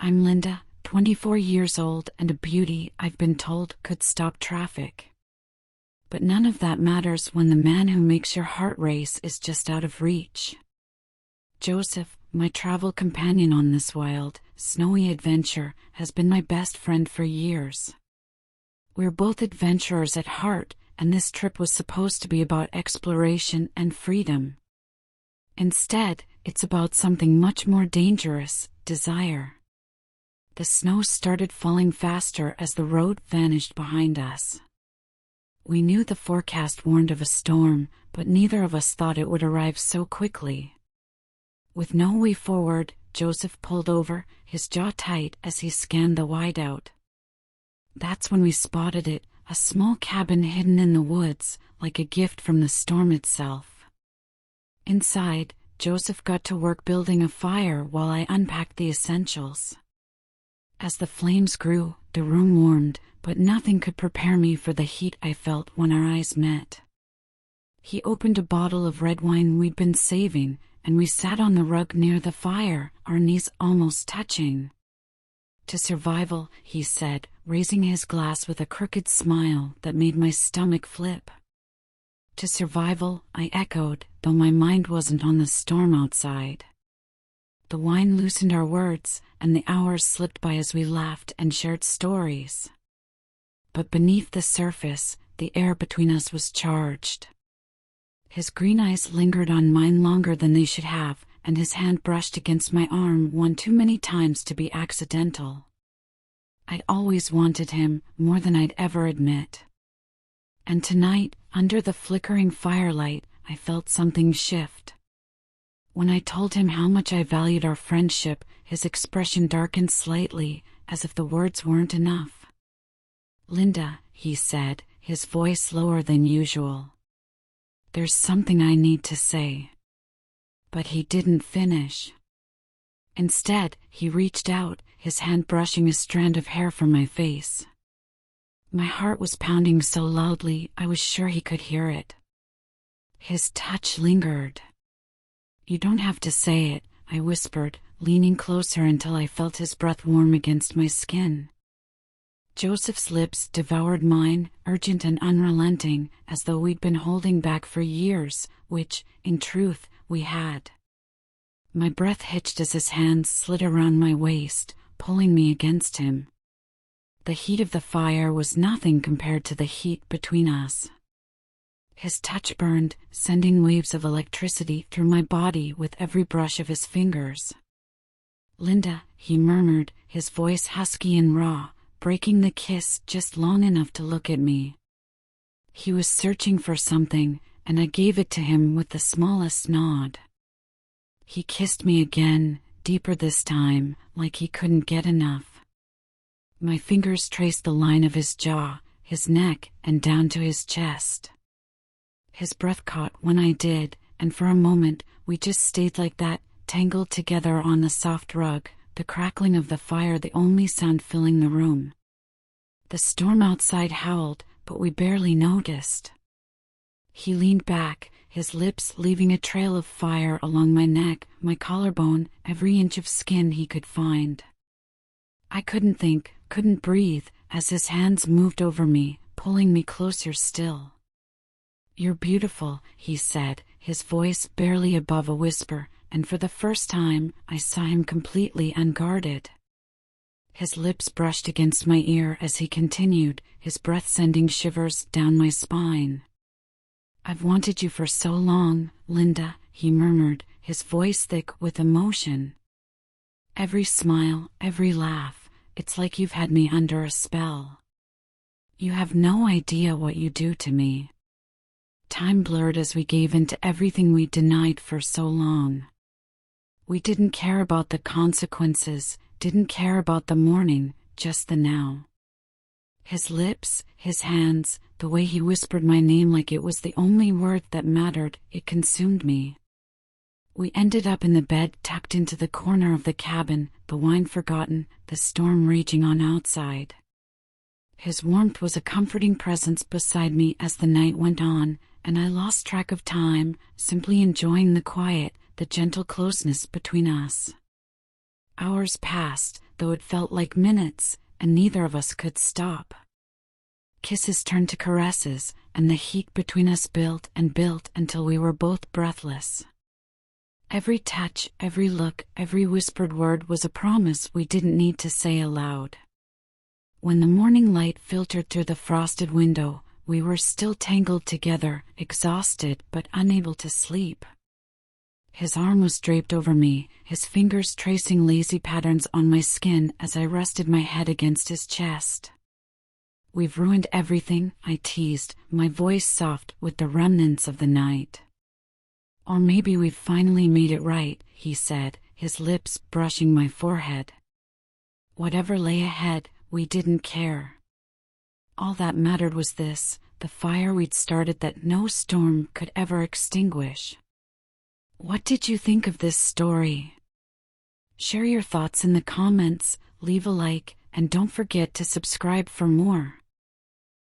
I'm Linda, 24 years old and a beauty I've been told could stop traffic. But none of that matters when the man who makes your heart race is just out of reach. Joseph, my travel companion on this wild, snowy adventure, has been my best friend for years. We're both adventurers at heart, and this trip was supposed to be about exploration and freedom. Instead, it's about something much more dangerous: desire. The snow started falling faster as the road vanished behind us. We knew the forecast warned of a storm, but neither of us thought it would arrive so quickly. With no way forward, Joseph pulled over, his jaw tight as he scanned the whiteout. That's when we spotted it, a small cabin hidden in the woods, like a gift from the storm itself. Inside, Joseph got to work building a fire while I unpacked the essentials. As the flames grew, the room warmed, but nothing could prepare me for the heat I felt when our eyes met. He opened a bottle of red wine we'd been saving, and we sat on the rug near the fire, our knees almost touching. "To survival," he said, raising his glass with a crooked smile that made my stomach flip. "To survival," I echoed, though my mind wasn't on the storm outside. The wine loosened our words, and the hours slipped by as we laughed and shared stories. But beneath the surface, the air between us was charged. His green eyes lingered on mine longer than they should have, and his hand brushed against my arm one too many times to be accidental. I'd always wanted him, more than I'd ever admit. And tonight, under the flickering firelight, I felt something shift. When I told him how much I valued our friendship, his expression darkened slightly, as if the words weren't enough. "Linda," he said, his voice lower than usual. "There's something I need to say." But he didn't finish. Instead, he reached out, his hand brushing a strand of hair from my face. My heart was pounding so loudly I was sure he could hear it. His touch lingered. "You don't have to say it," I whispered, leaning closer until I felt his breath warm against my skin. Joseph's lips devoured mine, urgent and unrelenting, as though we'd been holding back for years, which, in truth, we had. My breath hitched as his hands slid around my waist, pulling me against him. The heat of the fire was nothing compared to the heat between us. His touch burned, sending waves of electricity through my body with every brush of his fingers. "Linda," he murmured, his voice husky and raw, breaking the kiss just long enough to look at me. He was searching for something, and I gave it to him with the smallest nod. He kissed me again, deeper this time, like he couldn't get enough. My fingers traced the line of his jaw, his neck, and down to his chest. His breath caught when I did, and for a moment, we just stayed like that, tangled together on the soft rug, the crackling of the fire the only sound filling the room. The storm outside howled, but we barely noticed. He leaned back, his lips leaving a trail of fire along my neck, my collarbone, every inch of skin he could find. I couldn't think, couldn't breathe, as his hands moved over me, pulling me closer still. "You're beautiful," he said, his voice barely above a whisper, and for the first time, I saw him completely unguarded. His lips brushed against my ear as he continued, his breath sending shivers down my spine. "I've wanted you for so long, Linda," he murmured, his voice thick with emotion. "Every smile, every laugh, it's like you've had me under a spell. You have no idea what you do to me." Time blurred as we gave in to everything we denied for so long. We didn't care about the consequences, didn't care about the morning, just the now. His lips, his hands, the way he whispered my name like it was the only word that mattered, it consumed me. We ended up in the bed tucked into the corner of the cabin, the wine forgotten, the storm raging on outside. His warmth was a comforting presence beside me as the night went on, and I lost track of time, simply enjoying the quiet, the gentle closeness between us. Hours passed, though it felt like minutes, and neither of us could stop. Kisses turned to caresses, and the heat between us built and built until we were both breathless. Every touch, every look, every whispered word was a promise we didn't need to say aloud. When the morning light filtered through the frosted window, we were still tangled together, exhausted but unable to sleep. His arm was draped over me, his fingers tracing lazy patterns on my skin as I rested my head against his chest. "We've ruined everything," I teased, my voice soft with the remnants of the night. "Or maybe we've finally made it right," he said, his lips brushing my forehead. Whatever lay ahead, we didn't care. All that mattered was this, the fire we'd started that no storm could ever extinguish. What did you think of this story? Share your thoughts in the comments, leave a like, and don't forget to subscribe for more.